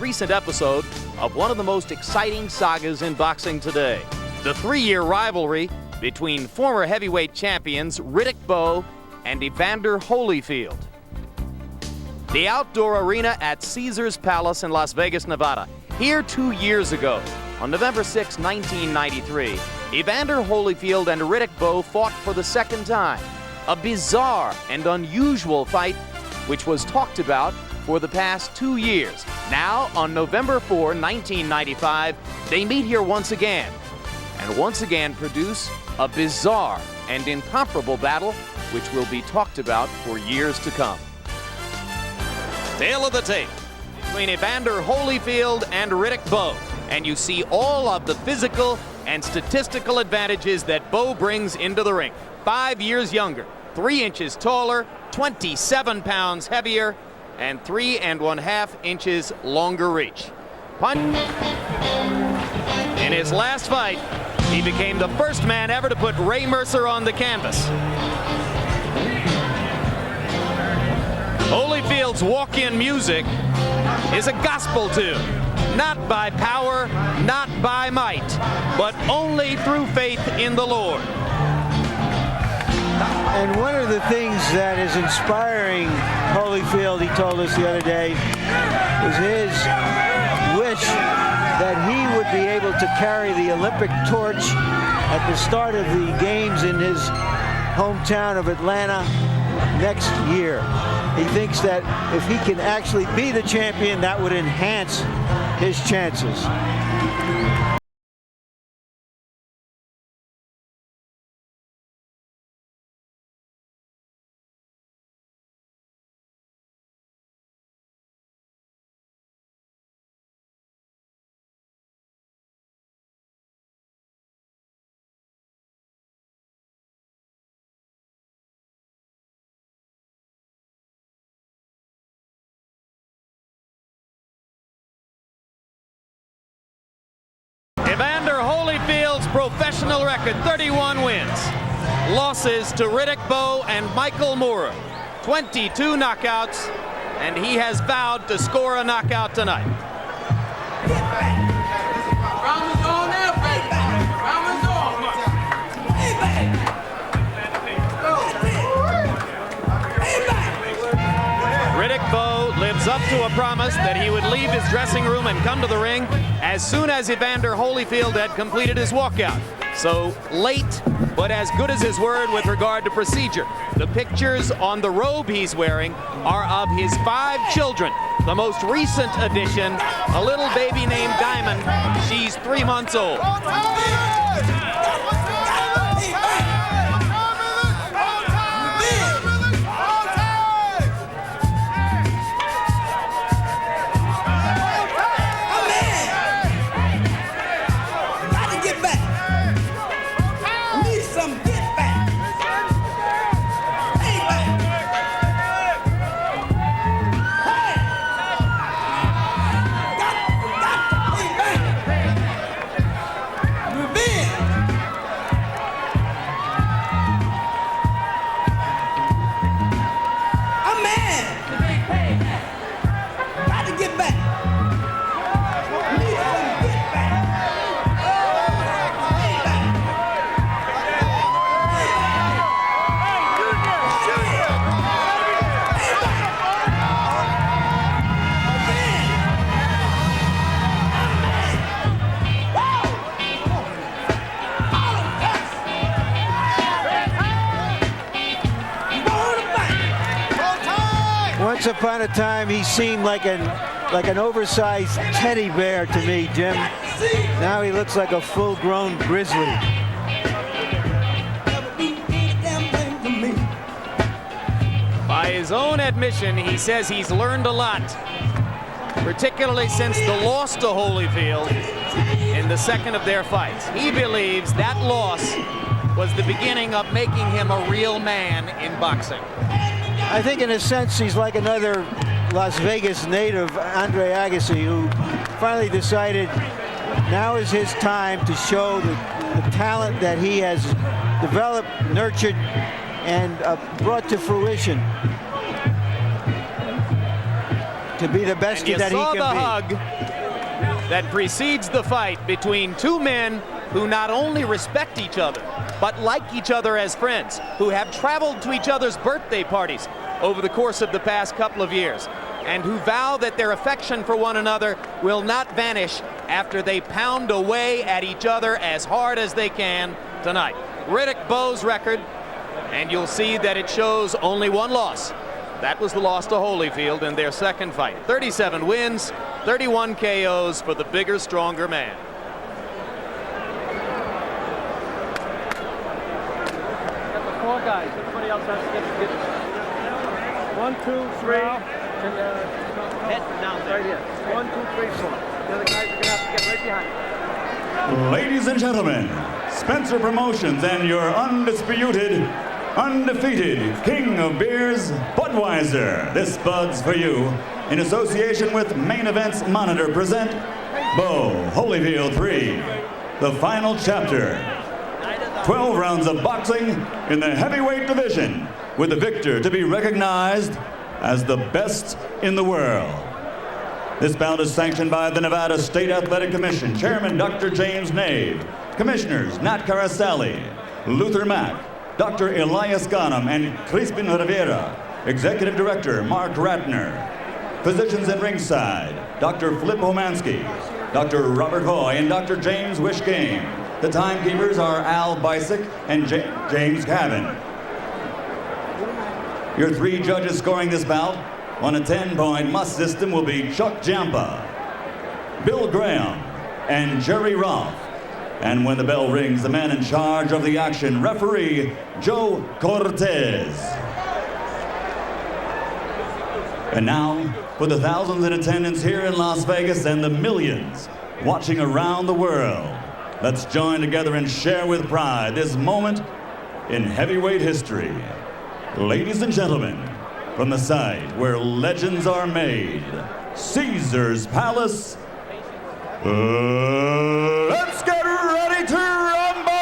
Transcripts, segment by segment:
recent episode of one of the most exciting sagas in boxing today. The 3-year rivalry between former heavyweight champions Riddick Bowe and Evander Holyfield. The outdoor arena at Caesars Palace in Las Vegas, Nevada. Here 2 years ago, on November 6, 1993, Evander Holyfield and Riddick Bowe fought for the second time. A bizarre and unusual fight which was talked about for the past 2 years. Now, on November 4, 1995, they meet here once again, and once again produce a bizarre and incomparable battle which will be talked about for years to come. Tale of the tape between Evander Holyfield and Riddick Bowe, and you see all of the physical and statistical advantages that Bowe brings into the ring. 5 years younger, 3 inches taller, 27 pounds heavier, and 3½ inches longer reach. In his last fight, he became the first man ever to put Ray Mercer on the canvas. Holyfield's walk-in music is a gospel tune, not by power, not by might, but only through faith in the Lord. And one of the things that is inspiring Holyfield, he told us the other day, was his wish that he would be able to carry the Olympic torch at the start of the games in his hometown of Atlanta next year. He thinks that if he can actually be the champion, that would enhance his chances. Evander Holyfield's professional record, 31 wins. Losses to Riddick Bowe and Michael Moorer, 22 knockouts, and he has vowed to score a knockout tonight. Riddick Bowe lives up to a promise that he would leave his dressing room and come to the ring as soon as Evander Holyfield had completed his walkout. So late, but as good as his word with regard to procedure. The pictures on the robe he's wearing are of his 5 children. The most recent addition, a little baby named Diamond. She's 3 months old. Once upon a time, he seemed like an oversized teddy bear to me, Jim. Now he looks like a full-grown grizzly. By his own admission, he says he's learned a lot, particularly since the loss to Holyfield in the second of their fights. He believes that loss was the beginning of making him a real man in boxing. I think in a sense he's like another Las Vegas native, Andre Agassi, who finally decided now is his time to show the talent that he has developed, nurtured, and brought to fruition. To be the best And you that he saw can the be. hug that precedes the fight between two men who not only respect each other, but like each other as friends, who have traveled to each other's birthday parties over the course of the past couple of years, and who vow that their affection for one another will not vanish after they pound away at each other as hard as they can tonight. Riddick Bowe's record, and you'll see that it shows only one loss. That was the loss to Holyfield in their second fight. 37 wins, 31 KOs for the bigger, stronger man. Four guys. Everybody else has to get 1, 2, 3. Head down right here. 1, 2, 3, 4. The other guys are gonna have to get right behind. Ladies and gentlemen, Spencer Promotions and your undisputed, undefeated king of beers, Budweiser. This Bud's for you. In association with Main Events Monitor present Bowe Holyfield 3, the final chapter. 12 rounds of boxing in the heavyweight division, with the victor to be recognized as the best in the world. This bout is sanctioned by the Nevada State Athletic Commission, Chairman Dr. James Nave, Commissioners Nat Carasali, Luther Mack, Dr. Elias Ghanem, and Crispin Rivera, Executive Director Mark Ratner. Physicians at ringside, Dr. Flip Homansky, Dr. Robert Hoy, and Dr. James Wishgame. The timekeepers are Al Bisick and James Cavan. Your three judges scoring this bout on a 10-point must system will be Chuck Jampa, Bill Graham, and Jerry Roth. And when the bell rings, the man in charge of the action, referee Joe Cortez. And now, for the thousands in attendance here in Las Vegas and the millions watching around the world, let's join together and share with pride this moment in heavyweight history. Ladies and gentlemen, from the site where legends are made, Caesar's Palace, let's get ready to rumble!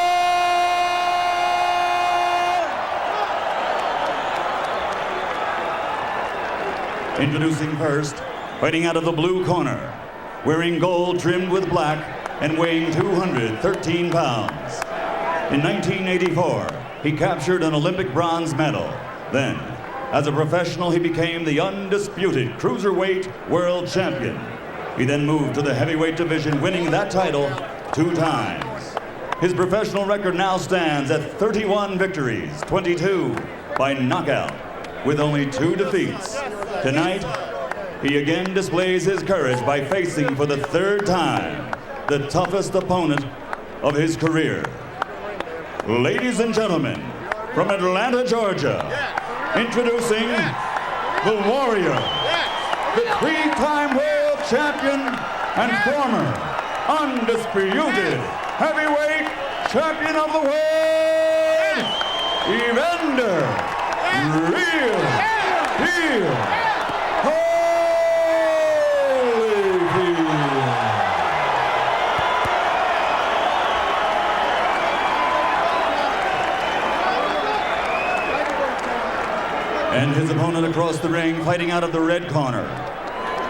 Introducing first, fighting out of the blue corner, wearing gold trimmed with black and weighing 213 pounds. In 1984, he captured an Olympic bronze medal. Then, as a professional, he became the undisputed cruiserweight world champion. He then moved to the heavyweight division, winning that title 2 times. His professional record now stands at 31 victories, 22 by knockout, with only 2 defeats. Tonight, he again displays his courage by facing for the 3rd time the toughest opponent of his career. Ladies and gentlemen, from Atlanta, Georgia, introducing the Warrior, the 3-time world champion and former undisputed heavyweight champion of the world, Evander Real Deal and his opponent across the ring, fighting out of the red corner,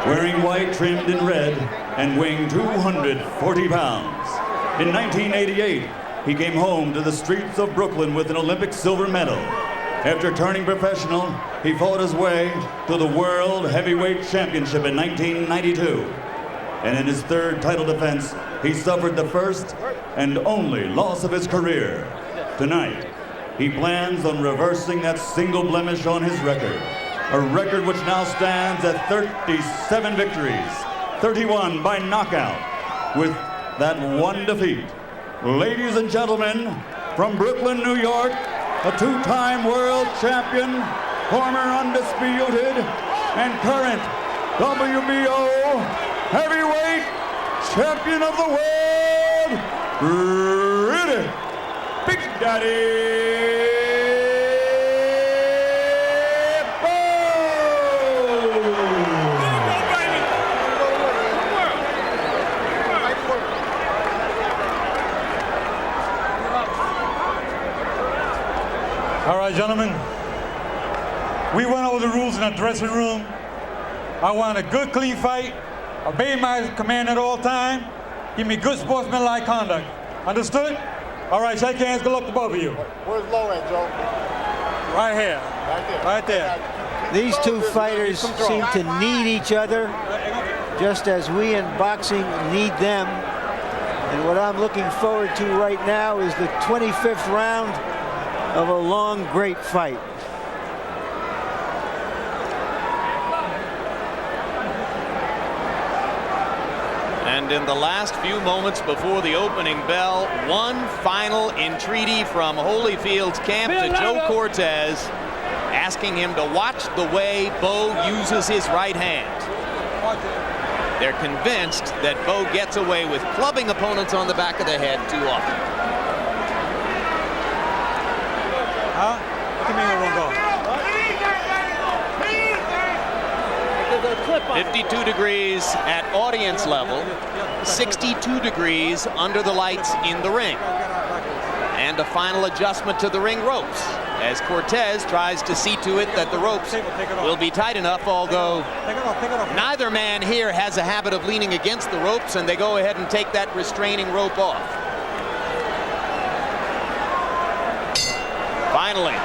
wearing white trimmed in red and weighing 240 pounds. In 1988, he came home to the streets of Brooklyn with an Olympic silver medal. After turning professional, he fought his way to the World Heavyweight Championship in 1992. And in his 3rd title defense, he suffered the first and only loss of his career. Tonight, he plans on reversing that single blemish on his record, a record which now stands at 37 victories, 31 by knockout, with that 1 defeat. Ladies and gentlemen, from Brooklyn, New York, a 2-time world champion, former undisputed and current WBO heavyweight champion of the world, Riddick Big Daddy All right, gentlemen, we went over the rules in our dressing room. I want a good, clean fight. Obey my command at all time. Give me good sportsmanlike conduct. Understood? All right, shake hands. Good luck to both of you. Where's Low at, Joe? Right here. Right there. Right there. These two fighters seem to need each other, just as we in boxing need them. And what I'm looking forward to right now is the 25th round of a long, great fight. And in the last few moments before the opening bell, one final entreaty from Holyfield's camp to Joe Cortez, asking him to watch the way Bowe uses his right hand. They're convinced that Bowe gets away with clubbing opponents on the back of the head too often. Huh? What do you mean it won't go? 52 degrees at audience level, 62 degrees under the lights in the ring. And a final adjustment to the ring ropes as Cortez tries to see to it that the ropes will be tight enough, although neither man here has a habit of leaning against the ropes, and they go ahead and take that restraining rope off. Finally.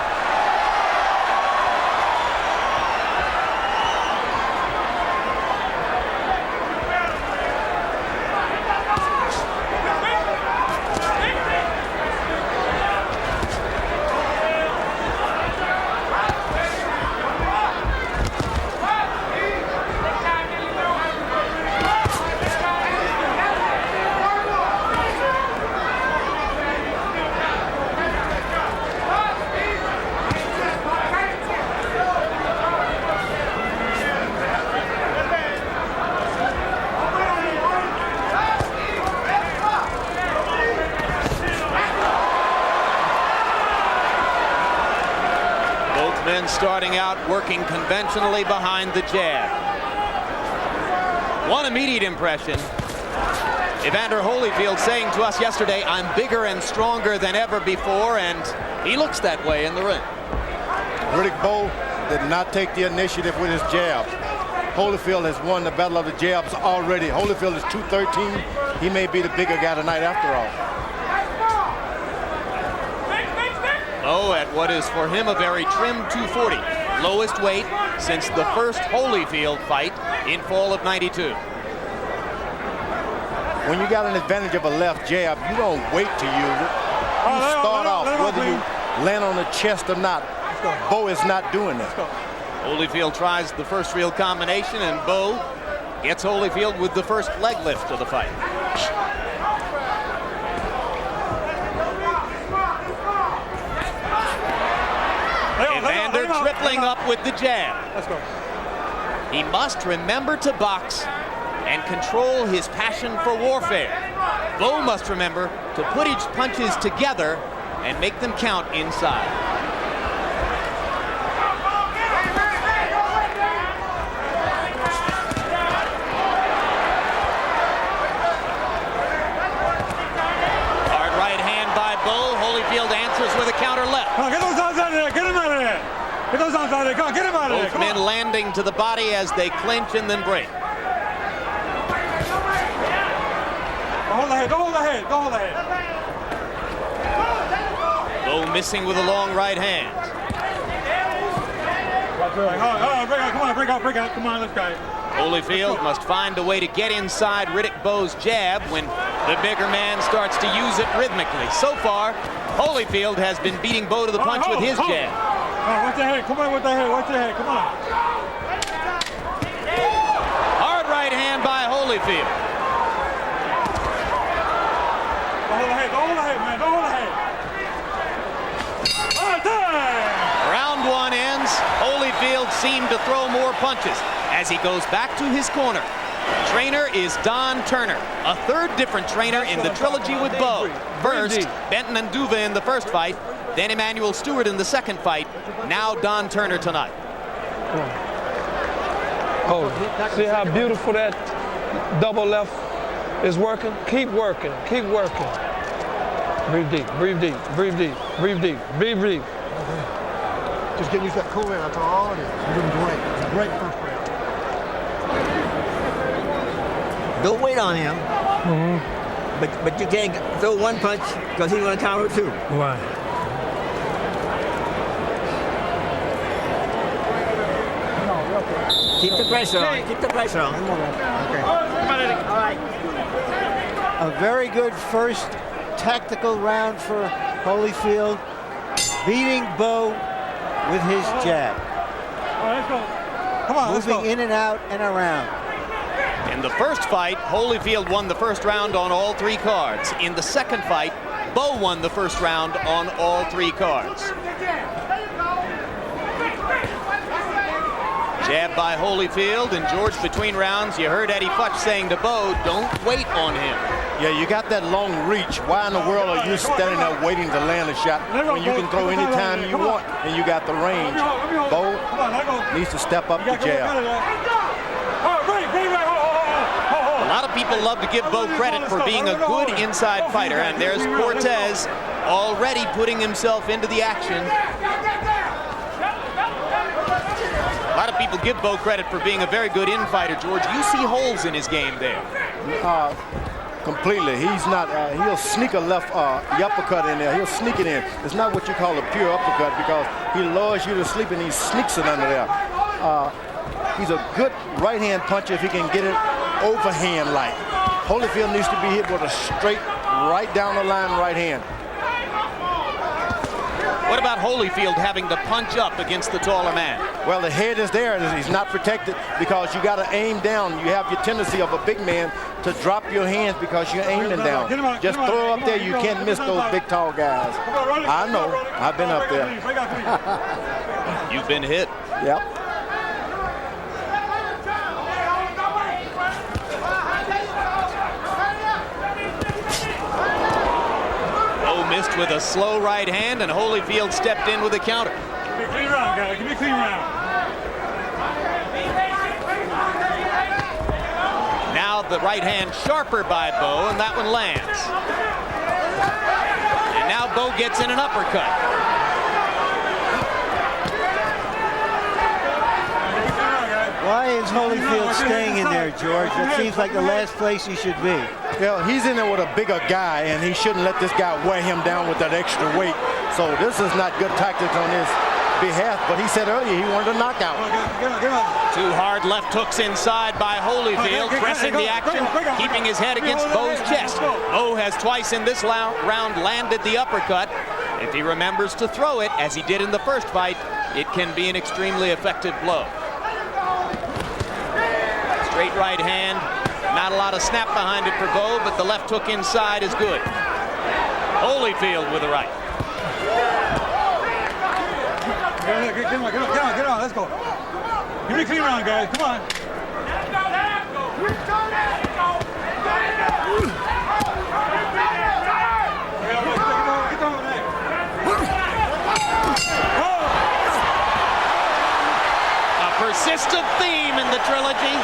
Men starting out working conventionally behind the jab. One immediate impression, Evander Holyfield saying to us yesterday, I'm bigger and stronger than ever before, and he looks that way in the ring. Riddick Bowe did not take the initiative with his jab. Holyfield has won the battle of the jabs already. Holyfield is 213. He may be the bigger guy tonight after all. Oh, at what is for him a very trim 240, lowest weight since the first Holyfield fight in fall of '92. When you got an advantage of a left jab, you don't wait till you start off, whether you land on the chest or not. Bowe is not doing that. Holyfield tries the first real combination, and Bowe gets Holyfield with the first leg lift of the fight. Evander tripling up with the jab. Let's go. He must remember to box and control his passion for warfare. Bowe must remember to put his punches together and make them count inside. Hard right hand by Bowe. Holyfield answers with a counter left. Come on, get those arms out of there. Get him out of there. Get those arms out of there. Come on, get him out of there. Both men landing to the body as they clinch and then break. Don't hold the head. Don't hold the head. Don't hold the head. Bowe missing with a long right hand. Break out. Come on, let's go. Holyfield must find a way to get inside Riddick Bowe's jab when the bigger man starts to use it rhythmically. So far, Holyfield has been beating Bowe to the punch with his jab. Watch the head. Come on with the head. Watch the head. Come on. Hard right hand by Holyfield. Don't hold the head. Don't hold the head, man. Don't hold the head. All right, time. Round one ends. Holyfield seemed to throw more punches as he goes back to his corner. Trainer is Don Turner, a third different trainer in the trilogy with Bowe. First, Benton and Duva in the first fight, then Emmanuel Stewart in the second fight, now Don Turner tonight. Oh, see how beautiful that double left is working? Keep working, keep working. Breathe deep, breathe deep, breathe deep, breathe deep, breathe deep. Just getting used to that cool air, that's all it is. You're doing great. Great first round. Don't wait on him. But you can't throw one punch because he's going to counter two. Right. Keep the pressure on. Keep the pressure on. Okay. All right. A very good first tactical round for Holyfield, beating Bowe with his jab. All right, let's go. Come on, let's go. Moving in and out and around. In the first fight, Holyfield won the first round on all 3 cards. In the second fight, Bowe won the first round on all 3 cards. Jab by Holyfield, and George, between rounds, you heard Eddie Futch saying to Bowe, don't wait on him. Yeah, you got that long reach. Why in the world are you standing there waiting to land a shot when you can throw any time you want and you got the range? Bowe needs to step up the jab. A lot of people love to give Bowe credit for being a good inside fighter, and there's Cortez already putting himself into the action. A lot of people give Bowe credit for being a very good in-fighter, George. You see holes in his game there. Completely. He's not, he'll sneak a left the uppercut in there. He'll sneak it in. It's not what you call a pure uppercut because he lures you to sleep and he sneaks it under there. He's a good right-hand puncher if he can get it overhand like. Holyfield needs to be hit with a straight, right down the line right hand. What about Holyfield having to punch up against the taller man? Well, the head is there. He's not protected because you got to aim down. You have your tendency of a big man to drop your hands because you're aiming down. Just throw up there. You can't miss those big, tall guys. I know. I've been up there. You've been hit. Yep. Missed with a slow right hand, and Holyfield stepped in with a counter. Give me a clean round, guys. Give me a clean round. Now the right hand sharper by Bowe, and that one lands. And now Bowe gets in an uppercut. Why is Holyfield staying in there, George? That seems like the last place he should be. Well, he's in there with a bigger guy, and he shouldn't let this guy wear him down with that extra weight. So this is not good tactics on his behalf, but he said earlier he wanted a knockout. Two hard left hooks inside by Holyfield, pressing the action, keeping his head against Bowe's chest. Bowe has twice in this round landed the uppercut. If he remembers to throw it, as he did in the first fight, it can be an extremely effective blow. Straight right hand. Not a lot of snap behind it for Bowe, but the left hook inside is good. Holyfield with a right. Get on, let's go. Give me a clean round, guys, come on. A persistent theme in the trilogy,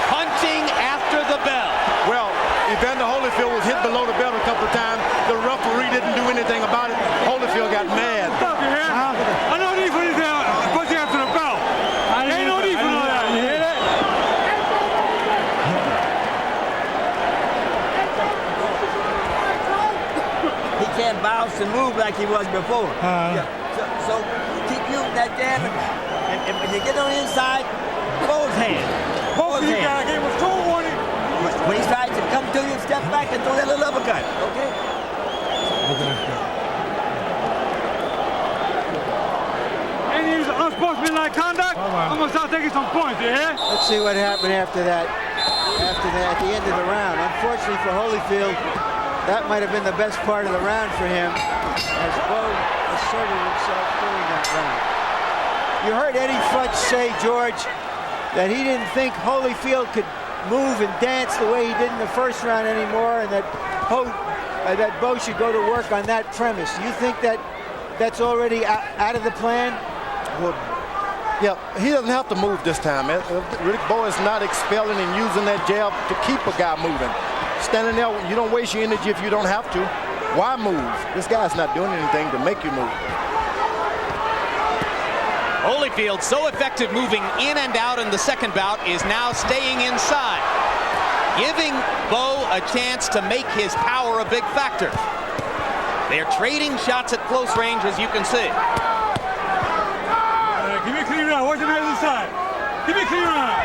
punching after the bell. Well, Evander Holyfield was hit below the belt a couple of times. The referee didn't do anything about it. Holyfield got mad. Stop, you hear? I no need for this punching after the bell. Ain't no need for all that, you hear that? He can't bounce and move like he was before. So keep using that jab, and when you get on the inside, both hands. Both of you guys gave us 2 warning. When he tries to come to you, step back and throw that little uppercut, okay? Any unsportsmanlike conduct, I'm going to start taking some points, you hear? Let's see what happened after that. At the end of the round. Unfortunately for Holyfield, that might have been the best part of the round for him, as Bowe asserted himself during that round. You heard Eddie Futch say, George, that he didn't think Holyfield could move and dance the way he did in the first round anymore, and that Bowe should go to work on that premise. Do you think that that's already out of the plan? Well, yeah, he doesn't have to move this time. Riddick Bowe is not expelling and using that jab to keep a guy moving. Standing there, you don't waste your energy if you don't have to. Why move? This guy's not doing anything to make you move. Holyfield, so effective moving in and out in the second bout, is now staying inside. giving Bowe a chance to make his power a big factor. They're trading shots at close range, as you can see. Give me a clean round. Watch him on the side. Give me a clean round.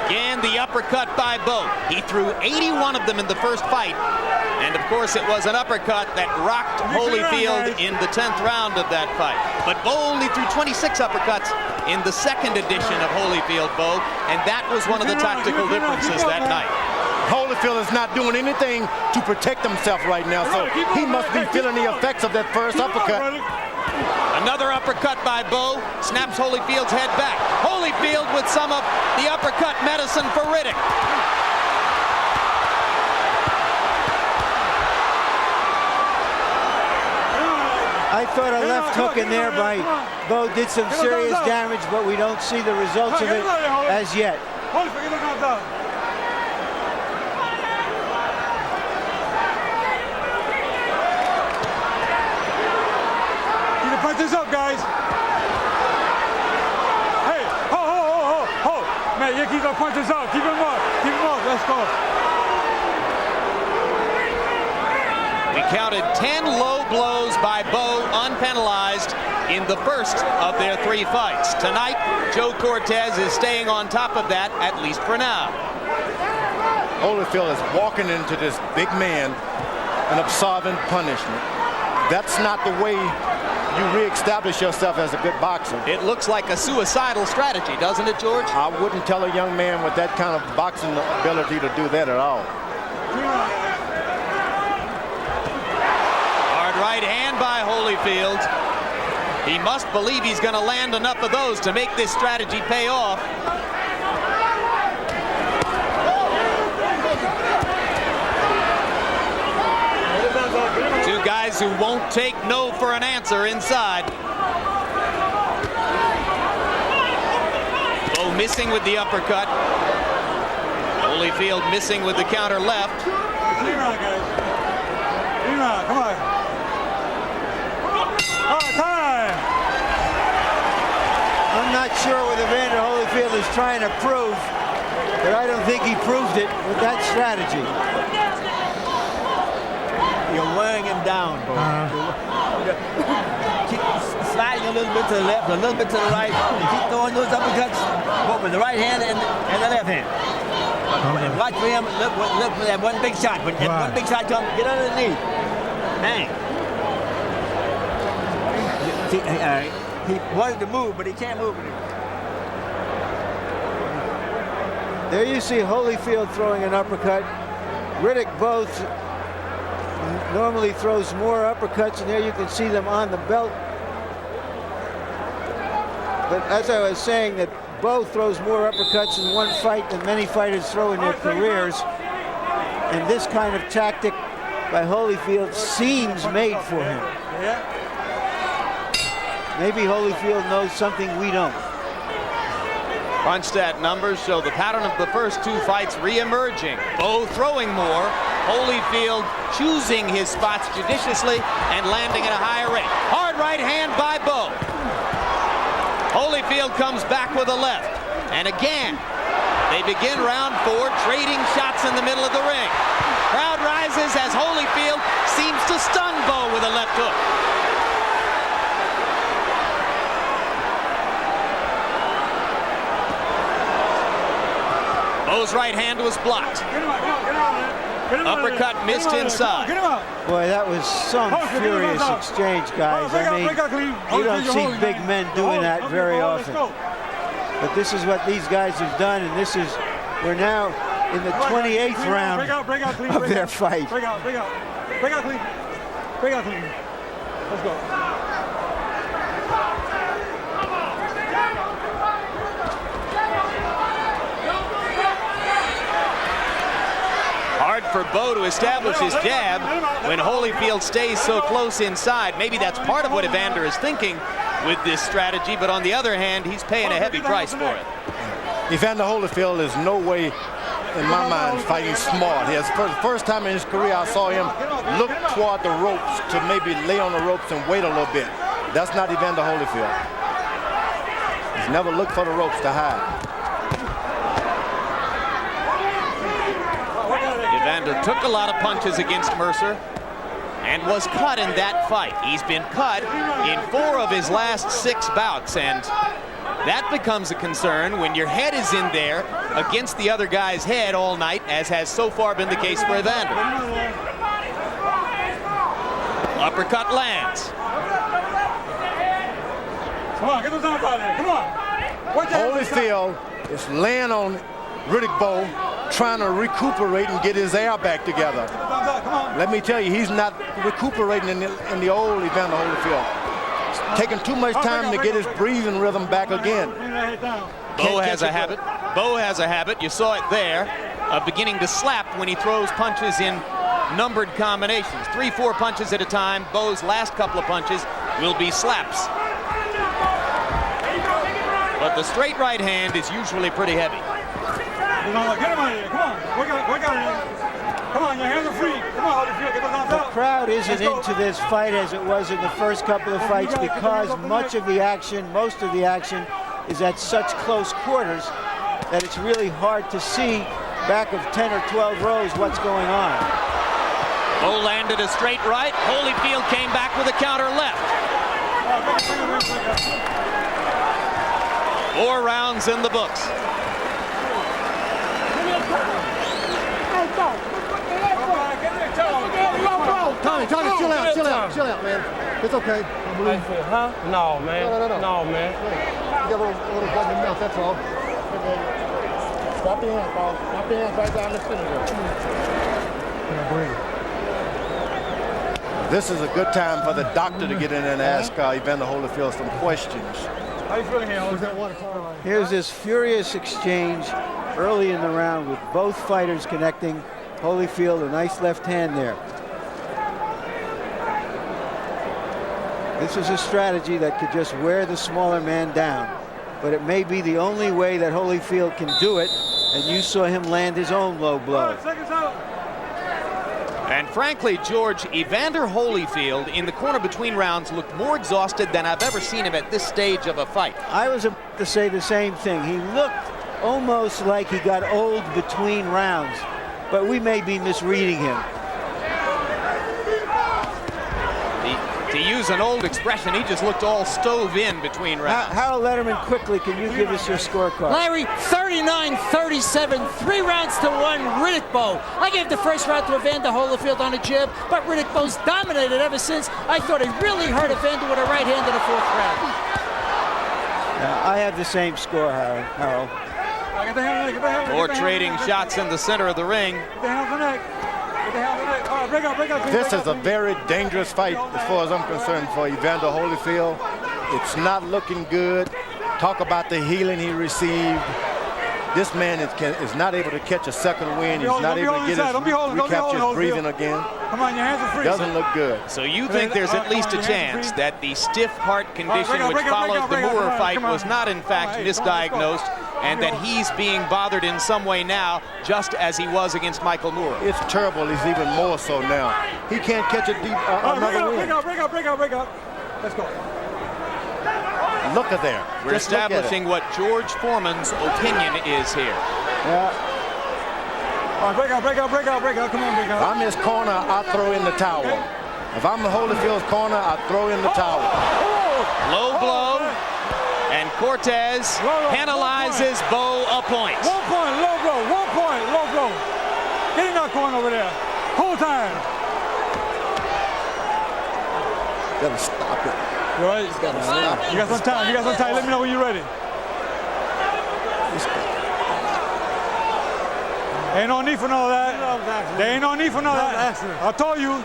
Again, the uppercut by Bowe. He threw 81 of them in the first fight. And of course, it was an uppercut that rocked Holyfield in the 10th round of that fight. But Bowe only threw 26 uppercuts in the second edition of Holyfield Bowe, and that was one of the tactical differences that night. Holyfield is not doing anything to protect himself right now, so he must be feeling the effects of that first uppercut. Another uppercut by Bowe snaps Holyfield's head back. Holyfield with some of the uppercut medicine for Riddick. I thought a left hook in there by Bowe did some serious damage, but we don't see the results of it as yet. Keep the punches up, guys. Hey, ho. Man, you keep the punches up. Keep them up. Keep them up. Let's go. We counted 10 low blows by Bowe unpenalized in the first of their 3 fights. Tonight, Joe Cortez is staying on top of that, at least for now. Holyfield is walking into this big man and absorbing punishment. That's not the way you reestablish yourself as a good boxer. It looks like a suicidal strategy, doesn't it, George? I wouldn't tell a young man with that kind of boxing ability to do that at all. Right hand by Holyfield. He must believe he's going to land enough of those to make this strategy pay off. Two guys who won't take no for an answer inside. Bowe missing with the uppercut. Holyfield missing with the counter left. Clean round, guys. Clean round. Come on. Time. I'm not sure what Evander Holyfield is trying to prove, but I don't think he proved it with that strategy. You're wearing him down, Bowe. Keep sliding a little bit to the left, a little bit to the right, and keep throwing those uppercuts, both with the right hand and the left hand. Watch for him, look for that one big shot. When that one big shot comes, get underneath. Bang. He wanted to move, but he can't move. There you see Holyfield throwing an uppercut. Riddick both normally throws more uppercuts, and there you can see them on the belt. But as I was saying, that Bowe throws more uppercuts in one fight than many fighters throw in their careers. And this kind of tactic by Holyfield seems made for him. Maybe Holyfield knows something we don't. Punch stat numbers show the pattern of the first 2 fights re-emerging. Bowe throwing more, Holyfield choosing his spots judiciously and landing at a higher rate. Hard right hand by Bowe. Holyfield comes back with a left. And again, they begin round 4, trading shots in the middle of the ring. Crowd rises as Holyfield seems to stun Bowe with a left hook. Bowe's right hand was blocked. Uppercut missed inside. Boy, that was some furious exchange, guys. I mean, you don't see big men doing that very often. But this is what these guys have done, and this is, we're now in the 28th round of their fight. Break out clean. Let's go. Hard for Bowe to establish his jab when Holyfield stays so close inside. Maybe that's part of what Evander is thinking with this strategy, but on the other hand, he's paying a heavy price for it. Evander Holyfield is no way, in my mind, fighting smart. For the first time in his career, I saw him look toward the ropes to maybe lay on the ropes and wait a little bit. That's not Evander Holyfield. He's never looked for the ropes to hide. Evander took a lot of punches against Mercer and was cut in that fight. He's been cut in 4 of his last 6 bouts, and that becomes a concern when your head is in there against the other guy's head all night, as has so far been the case for Evander. Uppercut lands. Come on, get those arms out there. Come on. Holyfield is laying on Riddick Bowe, trying to recuperate and get his air back together. Come on. Let me tell you, he's not recuperating in the old Evander Holyfield. It's taking too much time to get his breathing rhythm back again. Bowe has a habit. Bowe has a habit. You saw it there, of beginning to slap when he throws punches in numbered combinations. 3-4 punches at a time. Bowe's last couple of punches will be slaps. But the straight right hand is usually pretty heavy. Get him out of here. Come on. Work out here. Come on, your hands are free. Come on, Holyfield, get those arms The out. crowd isn't into this fight as it was in the first couple of fights because most of the action is at such close quarters that it's really hard to see back of 10 or 12 rows what's going on. Bowe landed a straight right. Holyfield came back with a counter left. 4 rounds in the books. Tommy, chill out, man. It's okay. Huh? No, man. No, man. You got a little blood in your mouth, that's all. Stop your hands, Paul. Stop your hands right down the center there. This is a good time for the doctor to get in and ask Evander Holyfield some questions. How you feeling here, Here's this furious exchange early in the round with both fighters connecting. Holyfield, a nice left hand there. This is a strategy that could just wear the smaller man down, but it may be the only way that Holyfield can do it, and you saw him land his own low blow. And frankly, George, Evander Holyfield in the corner between rounds looked more exhausted than I've ever seen him at this stage of a fight. I was about to say the same thing. He looked almost like he got old between rounds, but we may be misreading him. To use an old expression, he just looked all stove in between rounds. Harold Letterman, quickly, can you give us your scorecard? Larry, 39-37, 3 rounds to 1, Riddick Bowe. I gave the first round to Evander Holyfield on a jab, but Riddick Bowe's dominated ever since. I thought he really hurt Evander with a right hand in the 4th round. I have the same score, Harold. More trading shots in the center of the ring. This is a very dangerous fight as far as I'm concerned for Evander Holyfield. It's not looking good. Talk about the healing he received. This man is not able to catch a second wind. He's not able to get recapture his breathing again. Come on, your hands are free. Doesn't look good. So you think there's at least a chance that the stiff heart condition which followed the Moore fight was not in fact misdiagnosed, and that he's being bothered in some way now, just as he was against Michael Moore? It's terrible. He's even more so now. He can't catch another wind. Break up. Let's go. Look at there. We're establishing what George Foreman's opinion is here. Yeah. All right, break up. Come on, break If up. I'm his corner, I throw in the towel. If I'm the Holyfield's corner, I throw in the towel. Low blow, and Cortez penalizes Bowe a point. 1 point, low blow. 1 point, low blow. Get in that corner over there. Whole time. Gotta stop it. You all right? Gotta stop it. You got some time. Let me know when you're ready. Ain't no need for none of that. There ain't no need for none of that. I told you.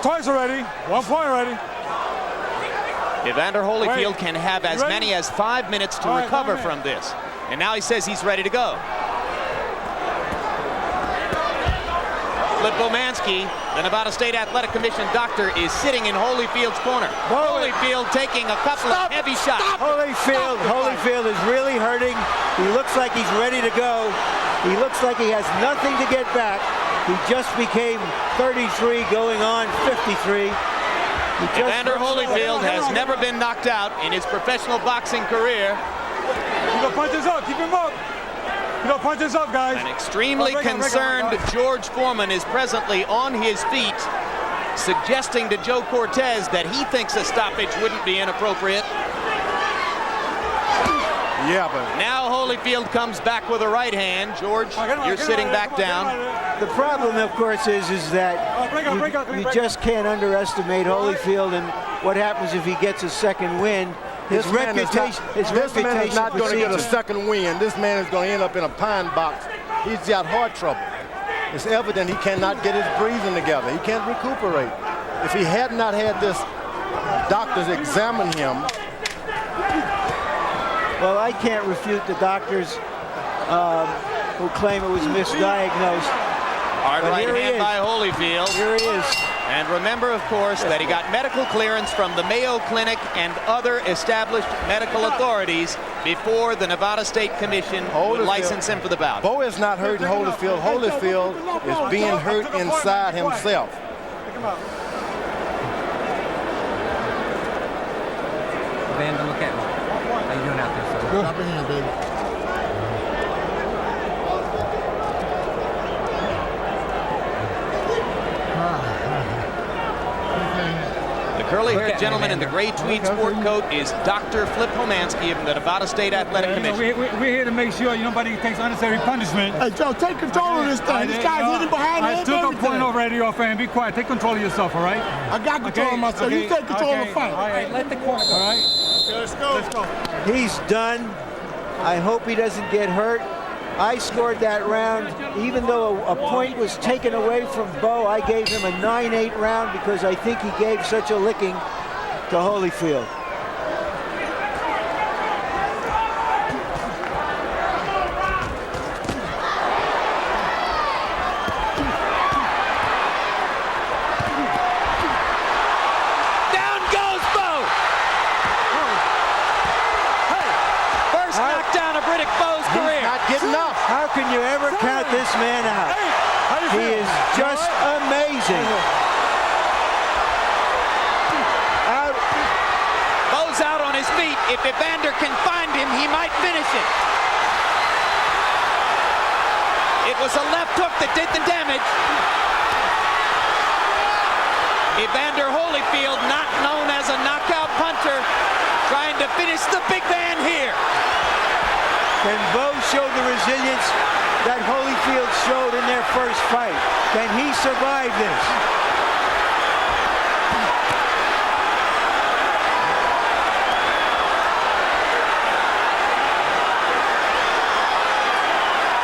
Twice already. 1 point already. Evander Holyfield can have as many as 5 minutes to recover from this. And now he says he's ready to go. Flip Bomansky, the Nevada State Athletic Commission doctor, is sitting in Holyfield's corner. Holyfield taking a couple of heavy shots. Holyfield is really hurting. He looks like he's ready to go. He looks like he has nothing to get back. He just became 33 going on 53. Evander Holyfield has never been knocked out in his professional boxing career. Keep the punches up. Keep him up. You know, punch this up, guys. An extremely Break it, concerned George Foreman is presently on his feet, suggesting to Joe Cortez that he thinks a stoppage wouldn't be inappropriate. Yeah, but Now Holyfield comes back with a right hand. George, you're sitting back down. The problem, of course, is that you just can't underestimate Holyfield and what happens if he gets a second win. His reputation is not going to get a second win. This man is going to end up in a pine box. He's got heart trouble. It's evident he cannot get his breathing together. He can't recuperate. If he had not had this doctors examine him. Well, I can't refute the doctors who claim it was misdiagnosed. Hard right hand by Holyfield. Here he is. And remember, of course, that he got medical clearance from the Mayo Clinic and other established medical authorities before the Nevada State Commission would license him for the bout. Bowe is not hurting Holyfield. Holyfield is being hurt inside himself. Evander, look at me. How you doing out there, sir? Good. Hop in here, baby. The curly-haired gentleman in the gray tweed sport coat is Dr. Flip Homansky of the Nevada State Athletic Commission. We're here to make sure nobody takes unnecessary punishment. Hey, Joe, take control of this thing. This guy's hitting behind the head. I took a point already off, and be quiet. Take control of yourself, all right? I got control of myself. You take control of the fight. All right, let the corner go. All right? Let's go. Let's go. He's done. I hope he doesn't get hurt. I scored that round. Even though a point was taken away from Bowe, I gave him a 9-8 round because I think he gave such a licking to Holyfield. Down goes Bowe! First knockdown of Riddick Bowe's career. Not getting up. How can you ever count this man out? He is just amazing. Bowe's out on his feet. If Evander can find him, he might finish it. It was a left hook that did the damage. Evander Holyfield, not known as a knockout puncher, trying to finish the big man here. Can Bowe show the resilience that Holyfield showed in their first fight? Can he survive this?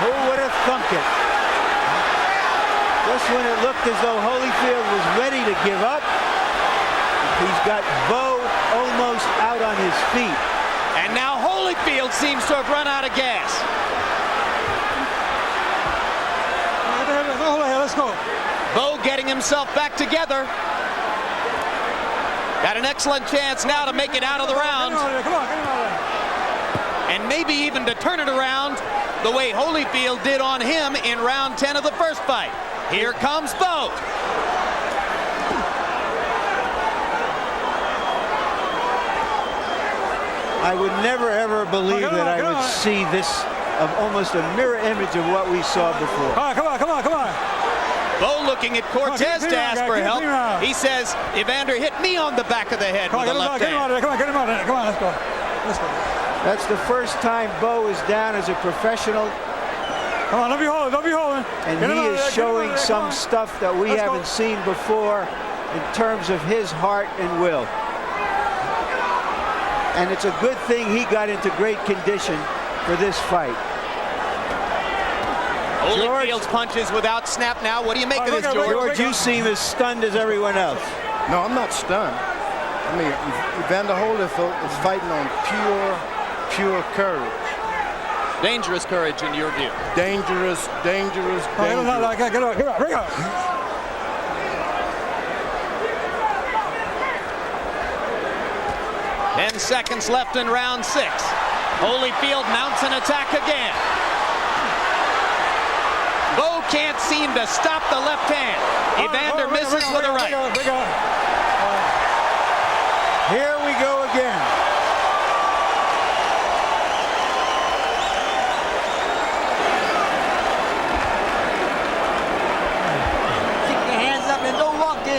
Who would have thunk it? Just when it looked as though Holyfield was ready to give up, he's got Bowe almost out on his feet. And now Holyfield seems to have run out of gas. Let's go. Bowe getting himself back together. Got an excellent chance now to make it out of the round. Come on, get him out of there. And maybe even to turn it around the way Holyfield did on him in round 10 of the first fight. Here comes Bowe. I would never ever believe that I would see this of almost a mirror image of what we saw before. Come on. Bowe looking at Cortez to ask for help. He says, Evander hit me on the back of the head with a left hand. Get him out of there. Come on, let's go. That's the first time Bowe is down as a professional. Come on, don't be holding. And he is showing some stuff that we haven't seen before in terms of his heart and will. And it's a good thing he got into great condition for this fight. Holyfield's punches without snap now. What do you make of this, George? George, you seem as stunned as everyone else. No, I'm not stunned. I mean, Evander Holyfield is fighting on pure courage. Dangerous courage in your view. Dangerous. Get up. 10 seconds left in round 6. Holyfield mounts an attack again. Bowe can't seem to stop the left hand. Evander misses with a right. Here we go again.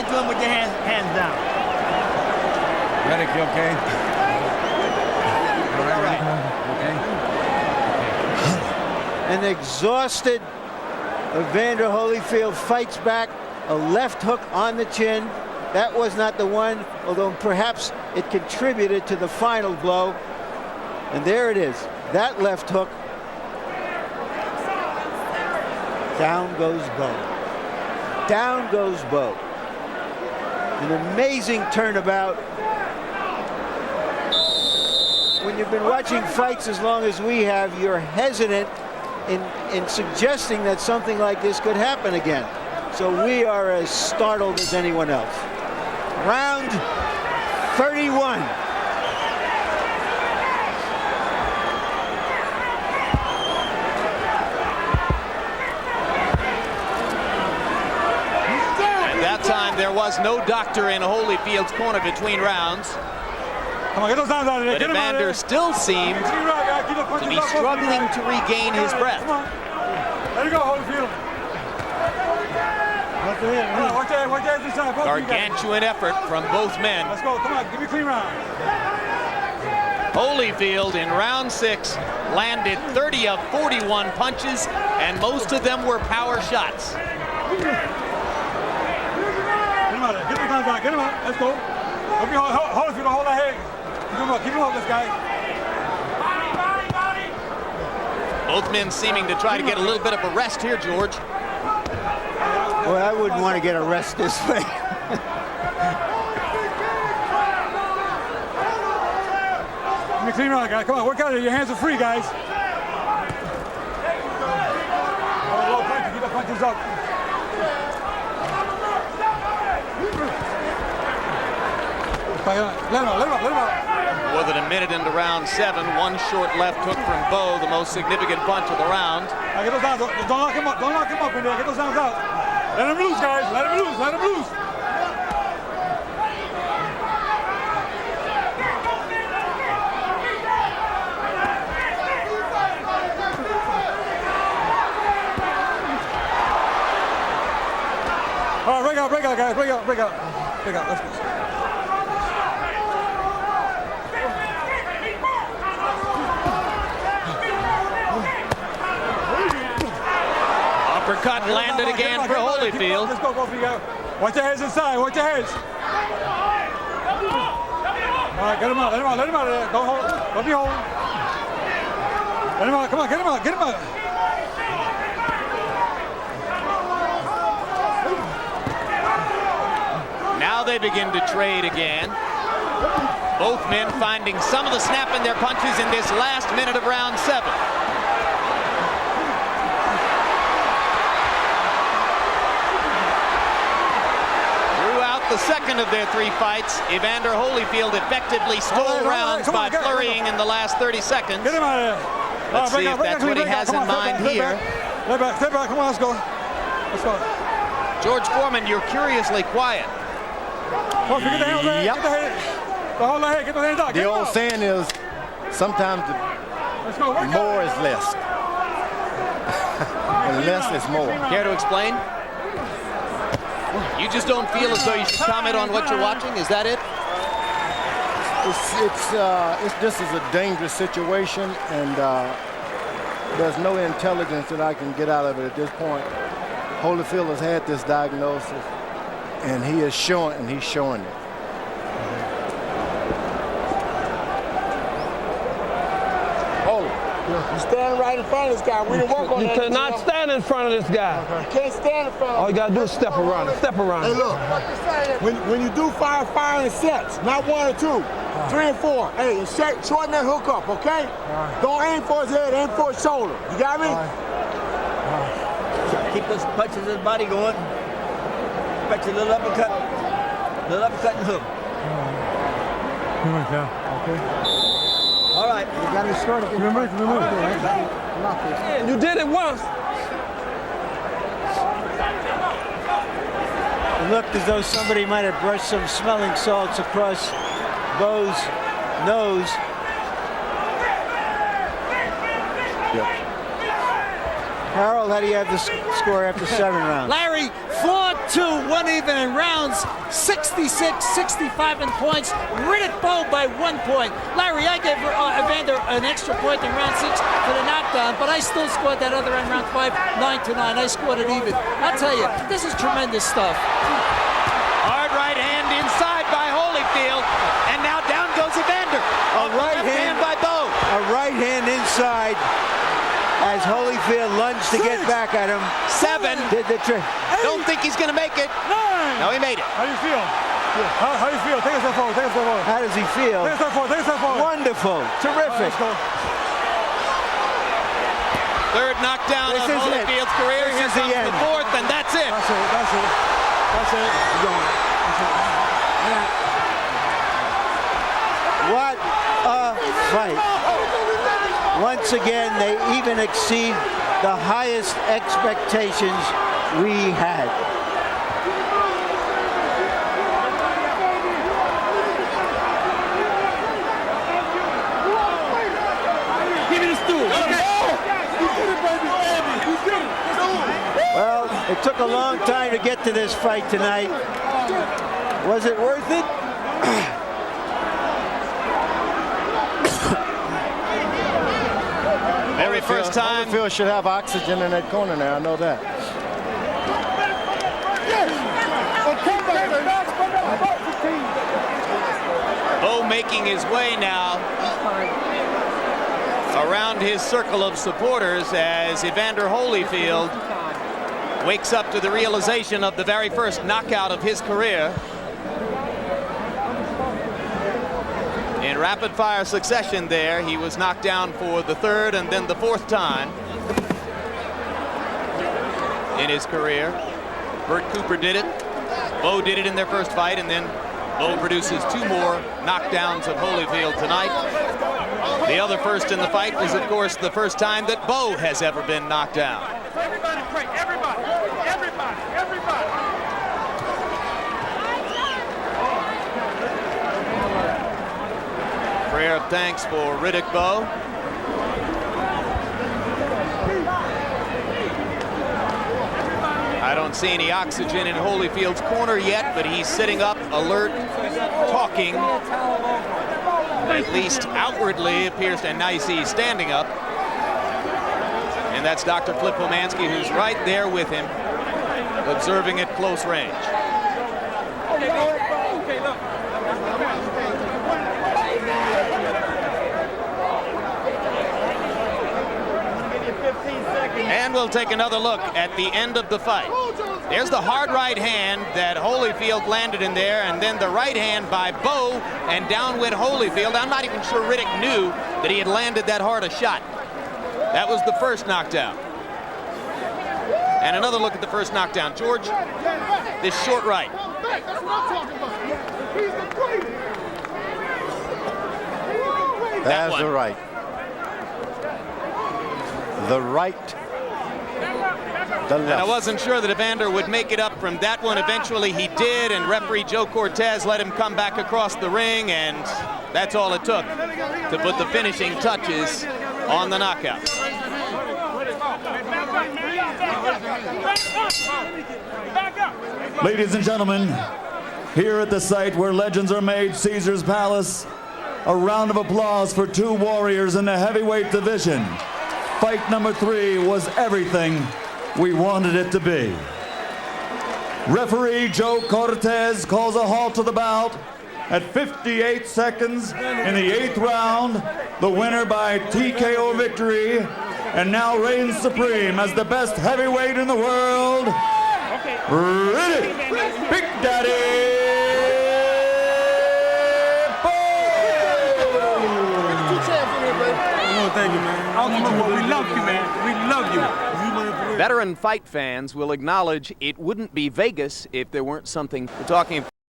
to him with your hands down. Riddick, you okay? All right. Okay. An exhausted Evander Holyfield fights back, a left hook on the chin. That was not the one, although perhaps it contributed to the final blow. And there it is, that left hook. Down goes Bowe. Down goes Bowe. An amazing turnabout. When you've been watching fights as long as we have, you're hesitant in suggesting that something like this could happen again. So we are as startled as anyone else. Round 31. At that time, there was no doctor in Holyfield's corner between rounds. Come on, get those hands out of there. But Get him out of Evander there. still seemed to be struggling to regain his breath. Let it go, Holyfield. Watch your head this time. Gargantuan effort from both men. Let's go, come on, give me a clean round. Holyfield in round 6 landed 30 of 41 punches, and most of them were power shots. Get him out of there. Get the guns out. Get him out. Let's go. Holyfield, hold that head. Keep him up, this guy. Both men seeming to try to get a little bit of a rest here, George. Well, I wouldn't want to get a rest this way. Let me clean out, guys. Come on, work out of it. Your hands are free, guys. Low punches. Keep the punches up. Let him out. More than a minute into round 7, one short left hook from Bowe, the most significant punch of the round. Get those hands. Don't lock him up. Don't lock him up in there. Get those hands out. Let him loose, guys. Let him loose. Let him loose. All right, break out, guys. Break out. Let's go. Uppercut landed again for Holyfield. Let's go, both of you guys. Watch your heads inside. Watch your heads. All right, get him out. Let him out of there. Don't be holding. Let him out. Come on, get him out. Now they begin to trade again. Both men finding some of the snap in their punches in this last minute of round 7. The second of their 3 fights, Evander Holyfield effectively stole rounds by flurrying in the last 30 seconds. Get him out of there. Let's see if that's what he has in mind here. Step back, come on, let's go. George Foreman, you're curiously quiet. Get the hands out. Yep. Get the head. Hold the head, get the hands out. The old saying is, sometimes more is less. And less is more. Care to explain? You just don't feel as though you should comment on what you're watching? Is that it? This is a dangerous situation, and there's no intelligence that I can get out of it at this point. Holyfield has had this diagnosis, and he's showing it. You stand right in front of this guy. We didn't work on You that. cannot stand in front of this guy. You can't stand in front of him. All you gotta do is step around. Hey, look. When you do fire in sets, not 1 or 2, 3 and 4. Hey, shorten that hook up, okay? Don't aim for his head, aim for his shoulder. You got me? Keep those punches in his body going. Expect a little uppercut and hook. Okay. All right. You got to start it. Remember. You did it once. It looked as though somebody might have brushed some smelling salts across Bowe's nose. Harold, how do you have the score after 7 rounds? Larry, 4-2, one even in rounds, 66-65 in points. Riddick Bowe by 1 point. Larry, I gave Evander an extra point in round 6 for the knockdown, but I still scored that other in round 5, 9-9. I scored it even. I'll tell you, this is tremendous stuff. Hard right hand inside by Holyfield, and now down goes Evander. A right hand by Bowe. A right hand inside as Holyfield lunged to get back at him. 7. Did the trick. Don't think he's going to make it. 9. No, he made it. How do you feel? How do you feel? Take a step forward. Take a step forward. How does he feel? Take a step forward. Take a step forward. Wonderful. Terrific. Let's go. Third knockdown This of is it. Holyfield's career. This Here is the comes end. the 4th, and that's it. That's it. That's it. That's it. You're going. That's it. What a fight. Once again, they even exceed the highest expectations we had. Give me the stool. Well, it took a long time to get to this fight tonight. Was it worth it? Very first time. Holyfield should have oxygen in that corner now. I know that. Bowe making his way now around his circle of supporters as Evander Holyfield wakes up to the realization of the very first knockout of his career. In rapid-fire succession there, he was knocked down for the 3rd and then the 4th time in his career. Bert Cooper did it. Bowe did it in their first fight, and then Bowe produces 2 more knockdowns of Holyfield tonight. The other first in the fight was, of course, the first time that Bowe has ever been knocked down. Everybody pray. Everybody. Everybody. Everybody. Prayer of thanks for Riddick Bowe. I don't see any oxygen in Holyfield's corner yet, but he's sitting up, alert, talking. At least outwardly appears to, and now you see he's standing up. And that's Dr. Flip Pomansky, who's right there with him, observing at close range. Okay, look. And we'll take another look at the end of the fight. There's the hard right hand that Holyfield landed in there, and then the right hand by Bowe, and down went Holyfield. I'm not even sure Riddick knew that he had landed that hard a shot. That was the first knockdown. And another look at the first knockdown. George, this short right. That's the right. The right. The left. And I wasn't sure that Evander would make it up from that one. Eventually he did, and referee Joe Cortez let him come back across the ring, and that's all it took to put the finishing touches on the knockout. Ladies and gentlemen, here at the site where legends are made, Caesar's Palace, a round of applause for 2 warriors in the heavyweight division. Fight number 3 was everything we wanted it to be. Referee Joe Cortez calls a halt to the bout at 58 seconds in the 8th round. The winner by TKO victory, and now reigns supreme as the best heavyweight in the world, Riddick Big Daddy Oh, thank you, man. We love you, man. We love you. Veteran fight fans will acknowledge it wouldn't be Vegas if there weren't something we're talking